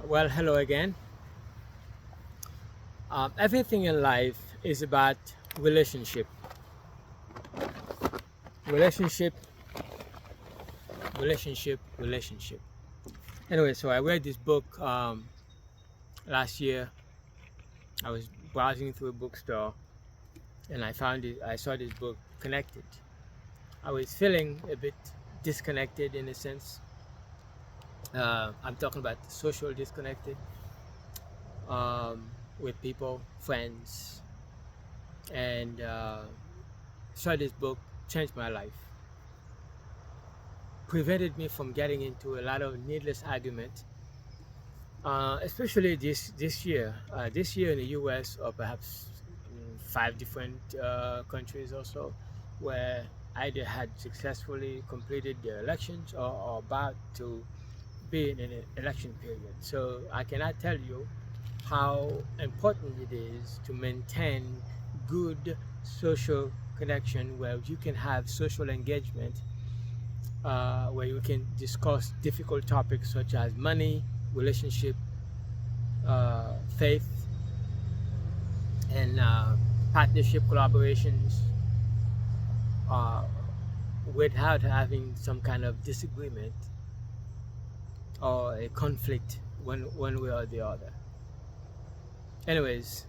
Well, hello again. Everything in life is about relationship, relationship, relationship. Anyway, so I read this book last year. I was browsing through a bookstore and I found it. I saw this book, Connected. I was feeling a bit disconnected in a sense. I'm talking about social disconnected with people, friends, and saw this book changed my life, prevented me from getting into a lot of needless argument, especially this year. This year in the U.S. or perhaps five different countries or so, where either had successfully completed their elections or about to be in an election period. So I cannot tell you how important it is to maintain good social connection where you can have social engagement, where you can discuss difficult topics such as money, relationship, faith, and partnership collaborations, uh, without having some kind of disagreement or a conflict one way or the other. Anyways,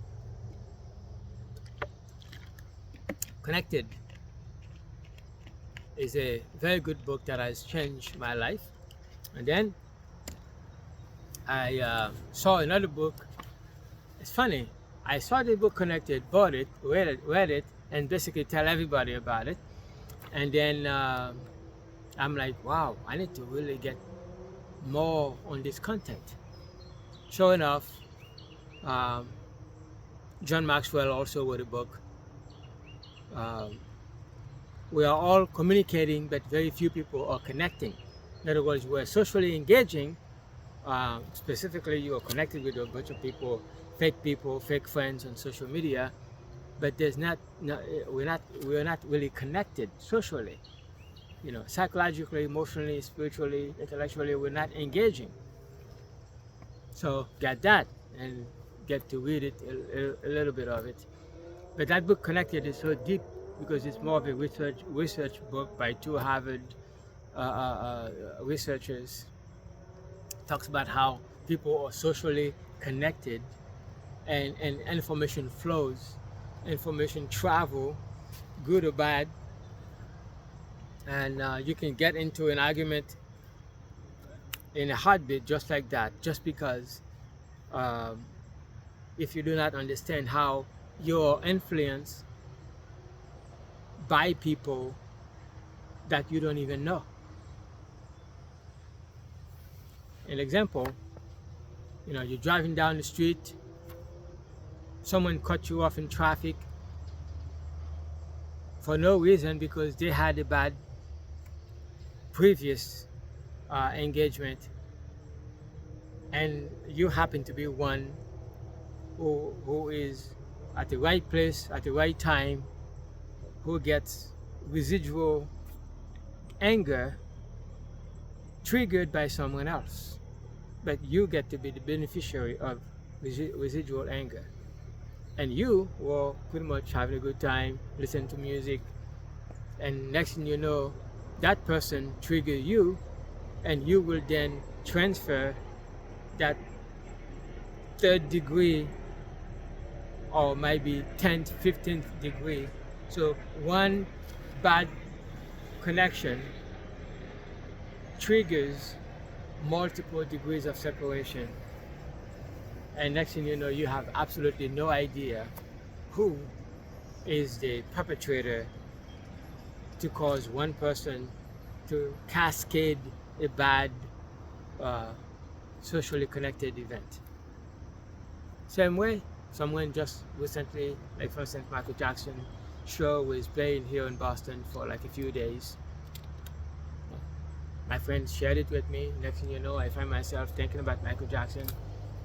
Connected is a very good book that has changed my life. And then I saw another book. It's funny. I saw the book Connected, bought it, read it, and basically tell everybody about it. And then I'm like, wow, I need to really get more on this content. Sure enough, um, John Maxwell also wrote a book. Um, we are all communicating, but very few people are connecting. In other words, we're socially engaging. Specifically, you are connected with a bunch of people, fake friends on social media, but there's not, no, we're not really connected socially. You know, psychologically, emotionally, spiritually, intellectually, we're not engaging. So get that and get to read it a little bit of it. But that book Connected is so deep because it's more of a research book by two Harvard researchers. Talks about how people are socially connected and information flows, information travel, good or bad, and you can get into an argument in a heartbeat just like that, just because um, if you do not understand how you're influenced by people that you don't even know. An example, you know, you're driving down the street, someone cut you off in traffic for no reason because they had a bad previous engagement, and you happen to be one who is at the right place at the right time, who gets residual anger triggered by someone else, but you get to be the beneficiary of residual anger. And you were pretty much having a good time, listening to music, and next thing you know, that person triggered you, and you will then transfer that third degree or maybe 10th, 15th degree. So one bad connection triggers multiple degrees of separation. And next thing you know, you have absolutely no idea who is the perpetrator to cause one person to cascade a bad uh, socially connected event. Same way, someone just recently, like for instance, Michael Jackson show was playing here in Boston for like a few days. My friend shared it with me. Next thing you know, I find myself thinking about Michael Jackson.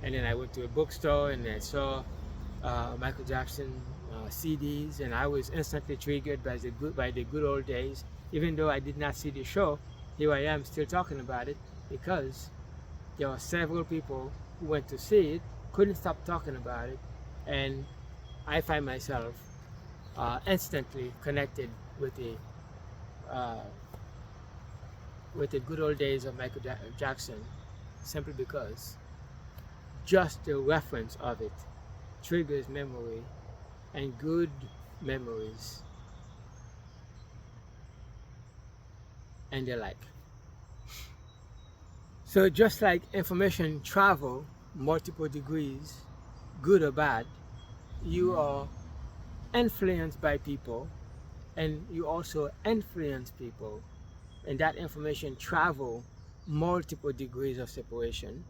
And then I went to a bookstore and I saw Michael Jackson CDs, and I was instantly triggered by the good old days. Even though I did not see the show, here I am still talking about it because there are several people who went to see it couldn't stop talking about it, and I find myself instantly connected uh, with the good old days of Michael Jackson, simply because just the reference of it triggers memory and good memories and the like. So just like information travel multiple degrees, good or bad, you are influenced by people, and you also influence people, and that information travel multiple degrees of separation.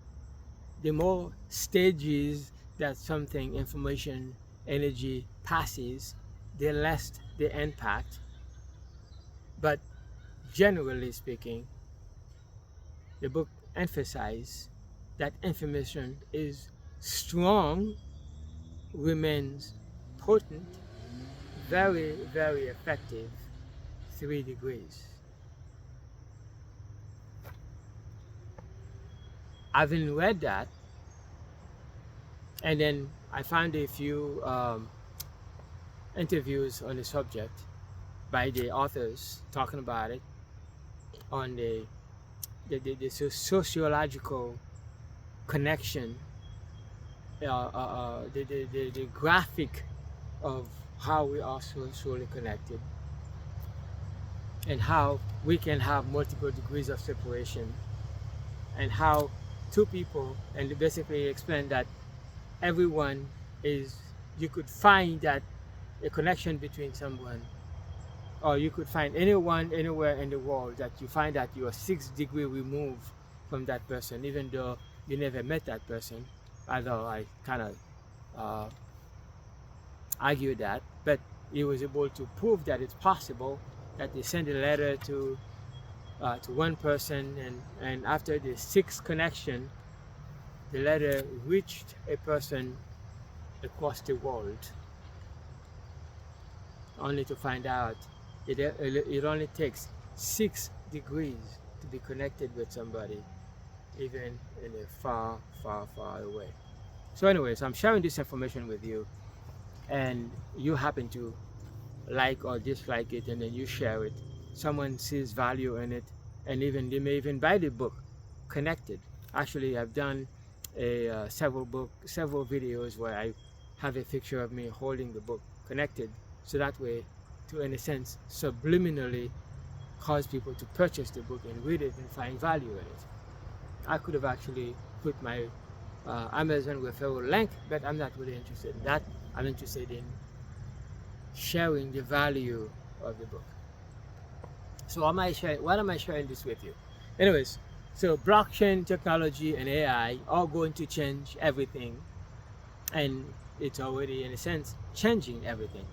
The more stages that something, information, energy passes, the less the impact. But generally speaking, the book emphasizes that information is strong, remains potent, very, very effective, 3 degrees. Having read that, and then I found a few interviews on the subject by the authors talking about it on the sociological connection, the graphic of how we are socially connected, and how we can have multiple degrees of separation, and how two people, and they basically explain that everyone is, you could find that a connection between someone, or you could find anyone anywhere in the world that you find that you are 6 degrees removed from that person, even though you never met that person. Although I kind of uh, argue that, but he was able to prove that it's possible, that they send a letter to one person, and after the sixth connection, the letter reached a person across the world, only to find out it only takes 6 degrees to be connected with somebody, even in a far, far, far away. So anyways, I'm sharing this information with you, and you happen to like or dislike it, and then you share it. Someone sees value in it, and even they may even buy the book, Connected. Actually, I've done several videos where I have a picture of me holding the book, Connected, so that way, to in a sense, subliminally cause people to purchase the book and read it and find value in it. I could have actually put my Amazon referral link, but I'm not really interested in that. I'm interested in sharing the value of the book. So what am I sharing this with you? Anyways, so blockchain technology and AI are going to change everything, and it's already in a sense changing everything.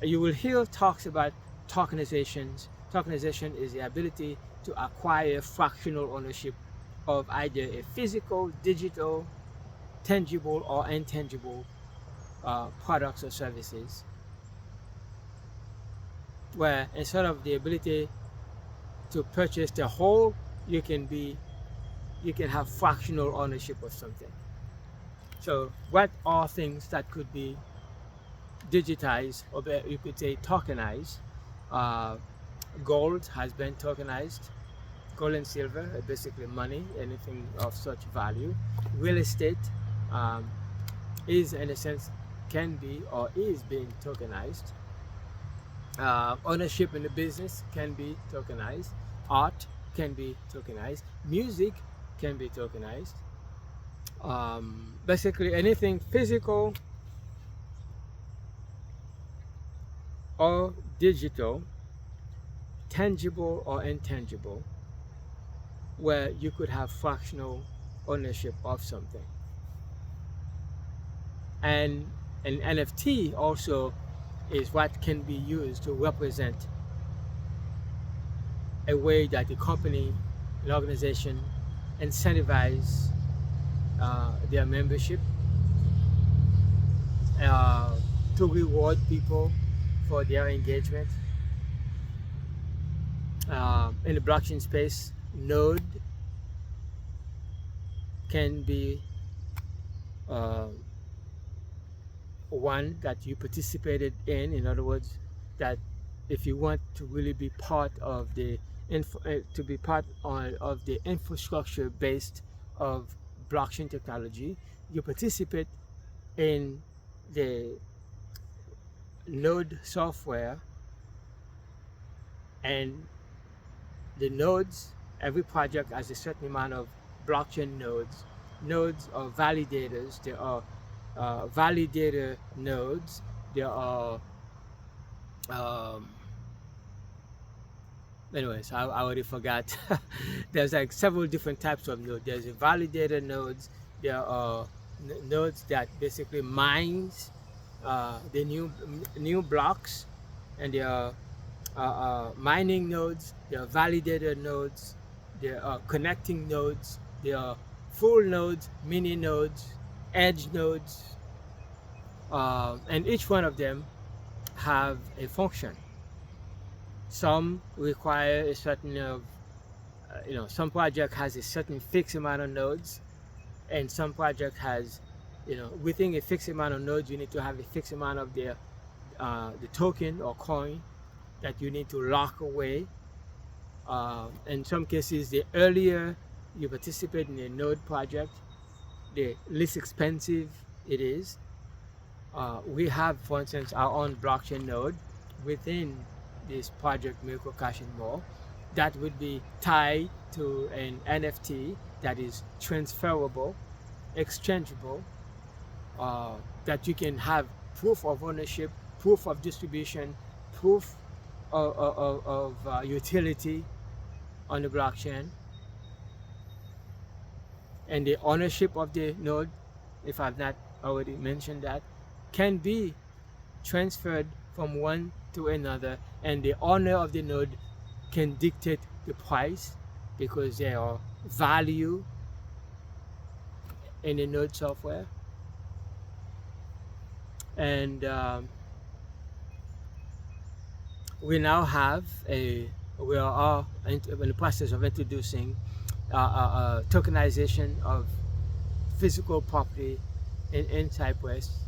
You will hear talks about tokenizations. Tokenization is the ability to acquire fractional ownership of either a physical, digital, tangible, or intangible products or services, where instead of the ability to purchase the whole, you can have fractional ownership of something. So what are things that could be digitized, or you could say tokenized? Uh, Gold has been tokenized. Gold and silver, basically money, anything of such value. Real estate is, in a sense, can be or is being tokenized. Ownership in the business can be tokenized. Art can be tokenized. Music can be tokenized. Basically, anything physical or digital, tangible or intangible, where you could have fractional ownership of something. And an NFT also is what can be used to represent a way that the company, an organization, incentivize their membership, to reward people for their engagement. In the blockchain space, node can be uh, one that you participated in. In other words, that if you want to really be part of the to be part of the infrastructure based of blockchain technology, you participate in the node software, and the nodes, every project has a certain amount of blockchain nodes. Nodes are validators. There are validator nodes. There are um, anyways, I already forgot. There's like several different types of nodes. There's a validator nodes. There are nodes that basically mines the new blocks, and there are mining nodes. There are validator nodes. There are connecting nodes. There are full nodes, mini nodes, edge nodes, and each one of them have a function. Some require a certain of some project has a certain fixed amount of nodes, and some project has, within a fixed amount of nodes, you need to have a fixed amount of the token or coin that you need to lock away. In some cases, the earlier you participate in a node project, the less expensive it is. We have, for instance, our own blockchain node within this project Miracle Cash and More that would be tied to an NFT that is transferable, exchangeable, that you can have proof of ownership, proof of distribution, proof of utility on the blockchain, and the ownership of the node, if I've not already mentioned that, can be transferred from one to another, and the owner of the node can dictate the price because there are value in the node software. And we now have we are in the process of introducing tokenization of physical property in Cyprus.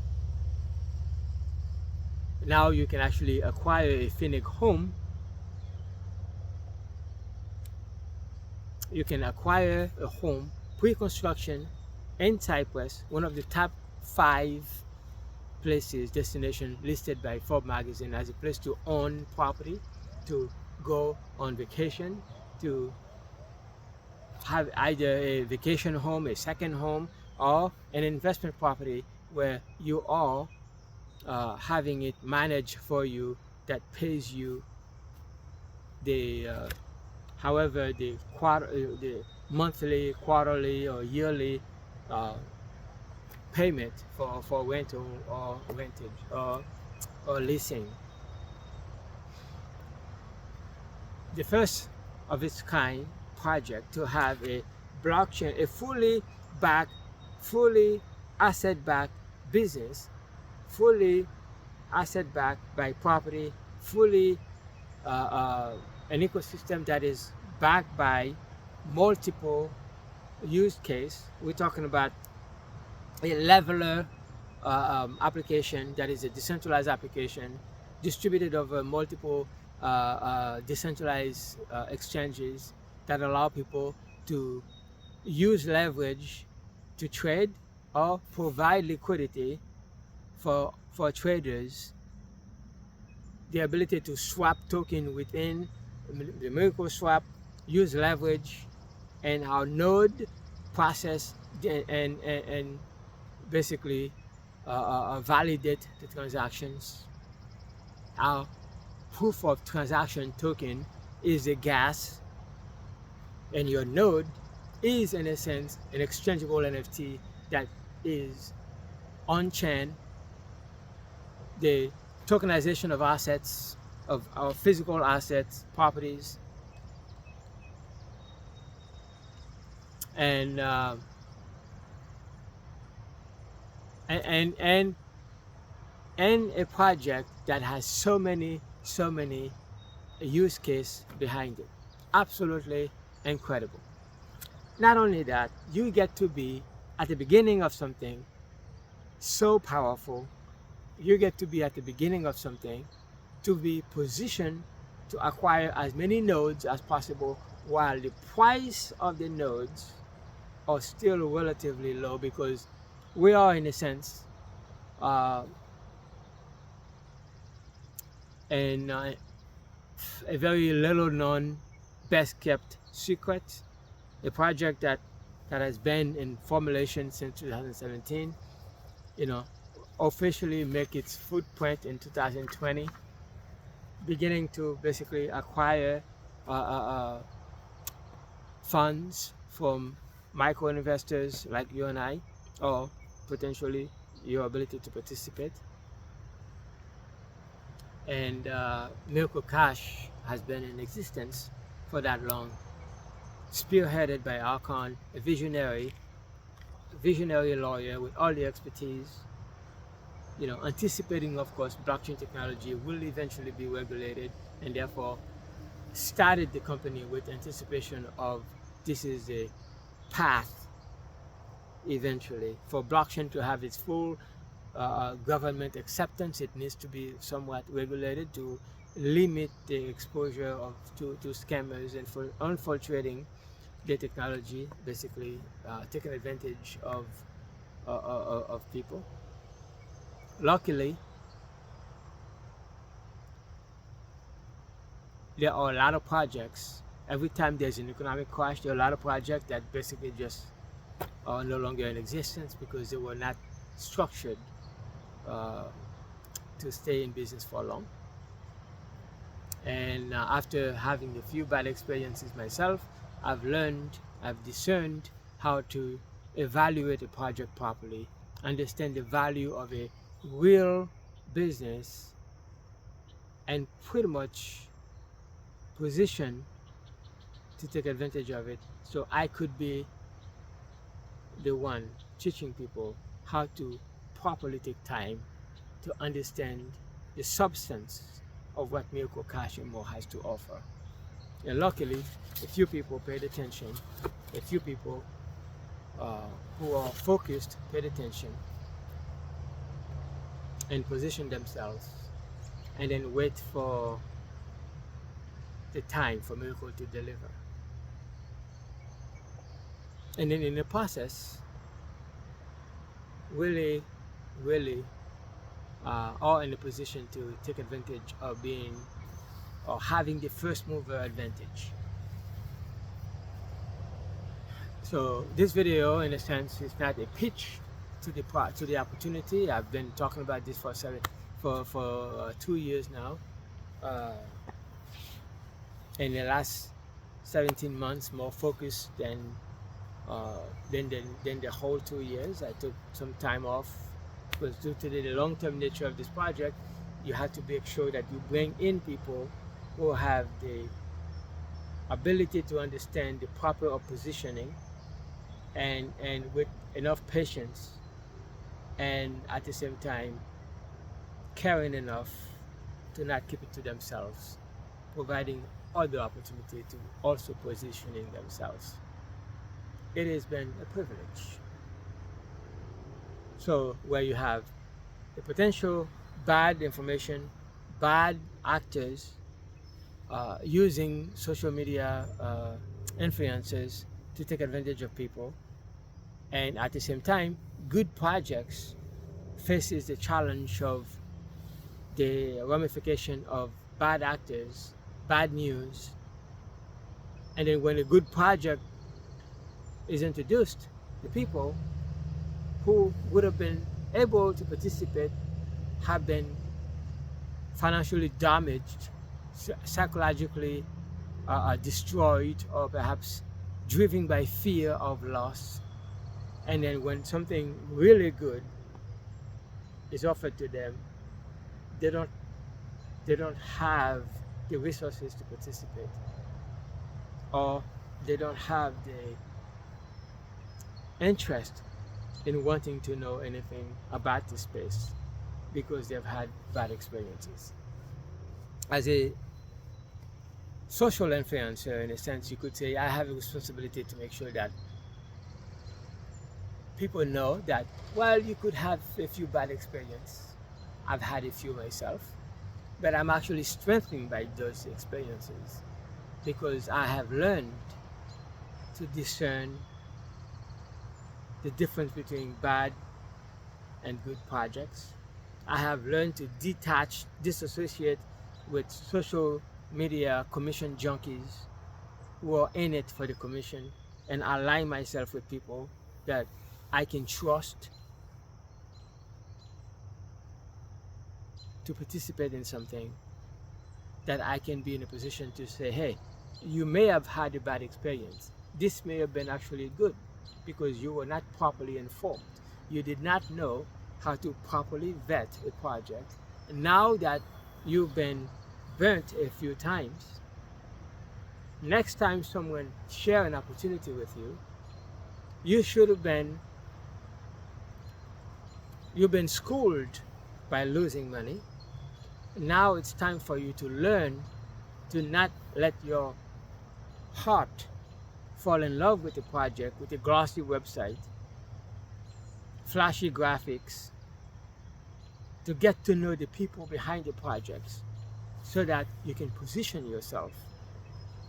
Now you can actually acquire a Phoenix home. You can acquire a home pre-construction in Cyprus, one of the top 5 places, destination listed by Forbes magazine as a place to own property, to go on vacation, to have either a vacation home, a second home, or an investment property where you are having it managed for you, that pays you the however the monthly, quarterly, or yearly payment for rental or rentage or leasing. The first of its kind project to have a blockchain, a fully asset-backed business, fully asset-backed by property, fully an ecosystem that is backed by multiple use case. We're talking about a leveler application that is a decentralized application distributed over multiple decentralized exchanges that allow people to use leverage to trade or provide liquidity for traders, the ability to swap token within the Miracle Swap, use leverage, and our node process and basically validate the transactions. Our proof of transaction token is a gas, and your node is, in a sense, an exchangeable NFT that is on chain. The tokenization of assets, of our physical assets, properties, and and a project that has so many use case behind it. Absolutely incredible. Not only that, you get to be at the beginning of something so powerful. You get to be at the beginning of something, to be positioned to acquire as many nodes as possible, while the price of the nodes are still relatively low, because we are, in a sense, uh, in a very little known, best kept secret, a project that has been in formulation since 2017, you know, officially make its footprint in 2020, beginning to basically acquire uh, uh, uh, funds from micro investors like you and I, or potentially your ability to participate. And Miracle Cash has been in existence for that long, spearheaded by Archon, a visionary lawyer with all the expertise, anticipating, of course, blockchain technology will eventually be regulated, and therefore started the company with anticipation of this is a path eventually for blockchain to have its full government acceptance. It needs to be somewhat regulated to limit the exposure to scammers and for infiltrating the technology, basically taking advantage of people. Luckily, there are a lot of projects. Every time there's an economic crash, there are a lot of projects that basically just are no longer in existence because they were not structured uh, to stay in business for long. And after having a few bad experiences myself, I've discerned how to evaluate a project properly, understand the value of a real business, and pretty much position to take advantage of it, so I could be the one teaching people how to properly take time to understand the substance of what Miracle Cash and more has to offer. And luckily, a few people paid attention, a few people who are focused paid attention and positioned themselves, and then wait for the time for Miracle to deliver. And then in the process, really, really are in a position to take advantage of being or having the first mover advantage. So this video, in a sense, is not a pitch to the opportunity. I've been talking about this for 2 years now. In the last 17 months, more focused than the whole 2 years. I took some time off because due to the long-term nature of this project, you have to make sure that you bring in people who have the ability to understand the proper positioning, and with enough patience, and at the same time caring enough to not keep it to themselves, providing other opportunity to also positioning themselves. It has been a privilege. So where you have the potential bad information, bad actors using social media influencers to take advantage of people, and at the same time, good projects faces the challenge of the ramification of bad actors, bad news, and then when a good project is introduced, the people who would have been able to participate have been financially damaged, psychologically destroyed, or perhaps driven by fear of loss. And then when something really good is offered to them, they don't have the resources to participate, or they don't have the interest in wanting to know anything about the space because they've had bad experiences. As a social influencer, in a sense, you could say I have a responsibility to make sure that people know that, well, you could have a few bad experiences. I've had a few myself, but I'm actually strengthened by those experiences because I have learned to discern the difference between bad and good projects. I have learned to disassociate with social media commission junkies who are in it for the commission and align myself with people that I can trust to participate in something, that I can be in a position to say, hey, you may have had a bad experience. This may have been actually good because you were not properly informed. You did not know how to properly vet a project. Now that you've been burnt a few times, next time someone share an opportunity with you, you've been schooled by losing money. Now it's time for you to learn to not let your heart fall in love with the project, with a glossy website, flashy graphics, to get to know the people behind the projects so that you can position yourself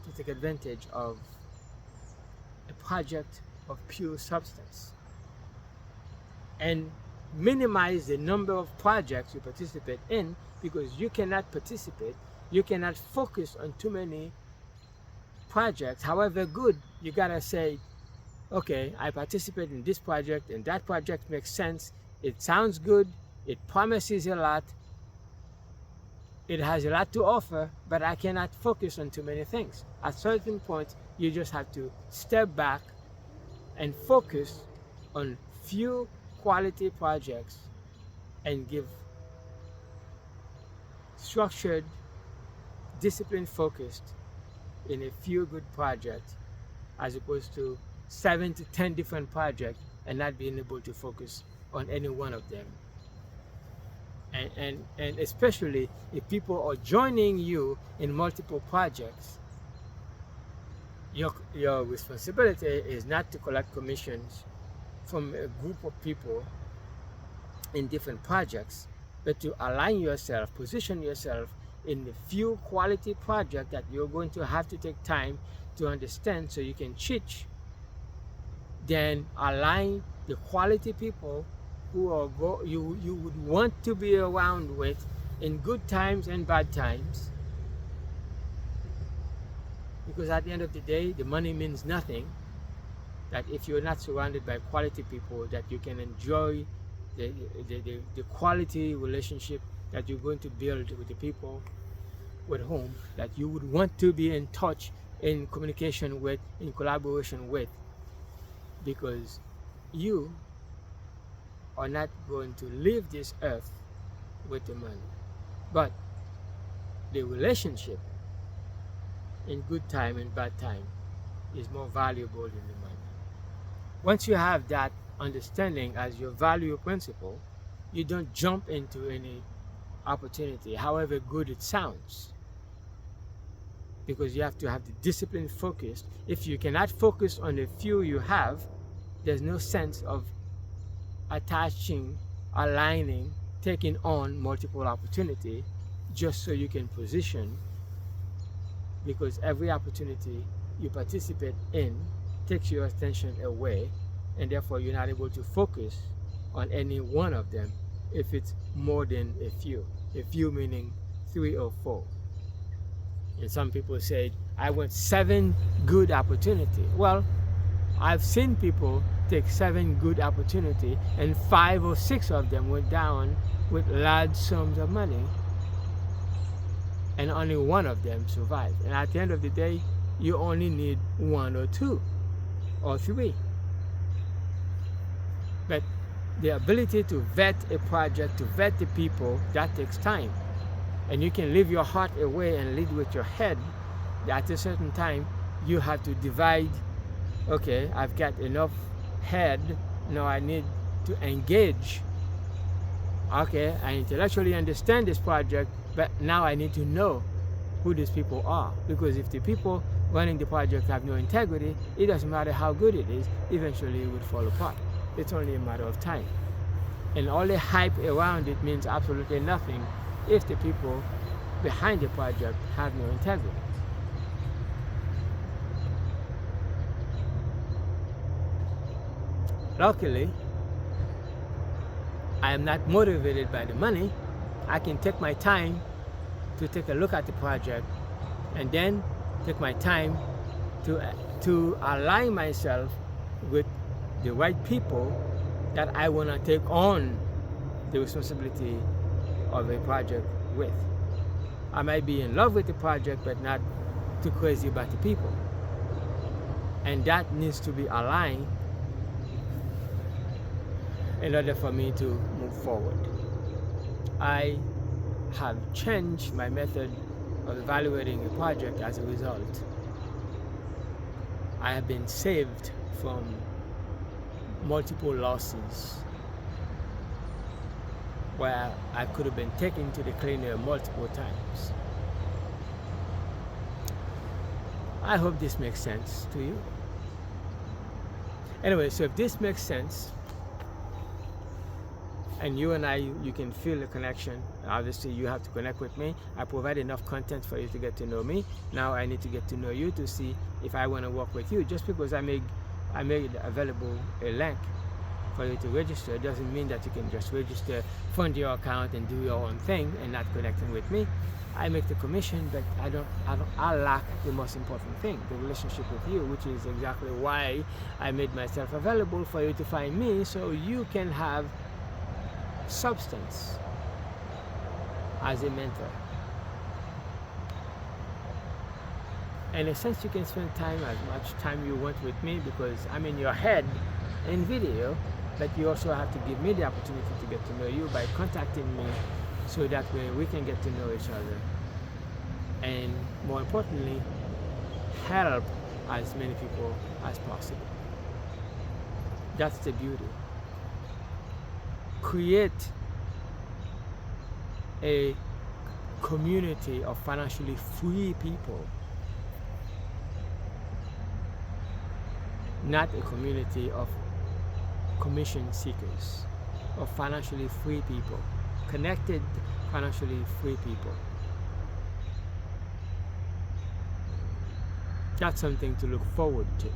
to take advantage of a project of pure substance and minimize the number of projects you participate in, because you cannot focus on too many projects, however good. You gotta say, okay, I participate in this project and that project makes sense, it sounds good, it promises a lot, it has a lot to offer, but I cannot focus on too many things. At certain point, you just have to step back and focus on few quality projects and give structured, discipline focused in a few good projects, as opposed to 7 to 10 different projects and not being able to focus on any one of them. And especially if people are joining you in multiple projects, your responsibility is not to collect commissions from a group of people in different projects, but to align yourself, position yourself in the few quality projects that you're going to have to take time to understand so you can teach. Then align the quality people who are you would want to be around with in good times and bad times, because at the end of the day, the money means nothing that if you're not surrounded by quality people that you can enjoy the quality relationship that you're going to build with the people with whom that you would want to be in touch, in communication with, in collaboration with, because you are not going to leave this earth with the money, but the relationship in good time and bad time is more valuable than the money. Once you have that understanding as your value principle, you don't jump into any opportunity, however good it sounds, because you have to have the discipline focused. If you cannot focus on the few you have, there's no sense of attaching, aligning, taking on multiple opportunity just so you can position, because every opportunity you participate in takes your attention away, and therefore you're not able to focus on any one of them if it's more than a few meaning 3 or 4. And some people say, I want 7 good opportunity. Well, I've seen people take 7 good opportunity and 5 or 6 of them went down with large sums of money, and only one of them survived. And at the end of the day, you only need 1 or 2 or 3. But the ability to vet a project, to vet the people, that takes time. And you can leave your heart away and lead with your head. At a certain time, you have to divide. Okay, I've got enough head, now I need to engage. Okay, I intellectually understand this project, but now I need to know who these people are. Because if the people running the project have no integrity, it doesn't matter how good it is, eventually it would fall apart. It's only a matter of time. And all the hype around it means absolutely nothing if the people behind the project have no integrity. Luckily, I am not motivated by the money. I can take my time to take a look at the project and then take my time to align myself with the right people that I want to take on the responsibility of a project with. I might be in love with the project, but not too crazy about the people. And that needs to be aligned in order for me to move forward. I have changed my method of evaluating a project as a result. I have been saved from multiple losses where I could have been taken to the cleaner multiple times. I hope this makes sense to you. Anyway, so if this makes sense, and you and I, you can feel the connection. Obviously, you have to connect with me. I provide enough content for you to get to know me. Now I need to get to know you to see if I want to work with you. Just because I made available a link for you to register doesn't mean that you can just register, fund your account, and do your own thing and not connecting with me. I make the commission, but I lack the most important thing, the relationship with you, which is exactly why I made myself available for you to find me, so you can have substance as a mentor. In a sense, you can spend time, as much time you want with me, because I'm in your head in video, but you also have to give me the opportunity to get to know you by contacting me, so that way we can get to know each other, and more importantly, help as many people as possible. That's the beauty. Create a community of financially free people, not a community of commission seekers, of financially free people, connected financially free people. That's something to look forward to.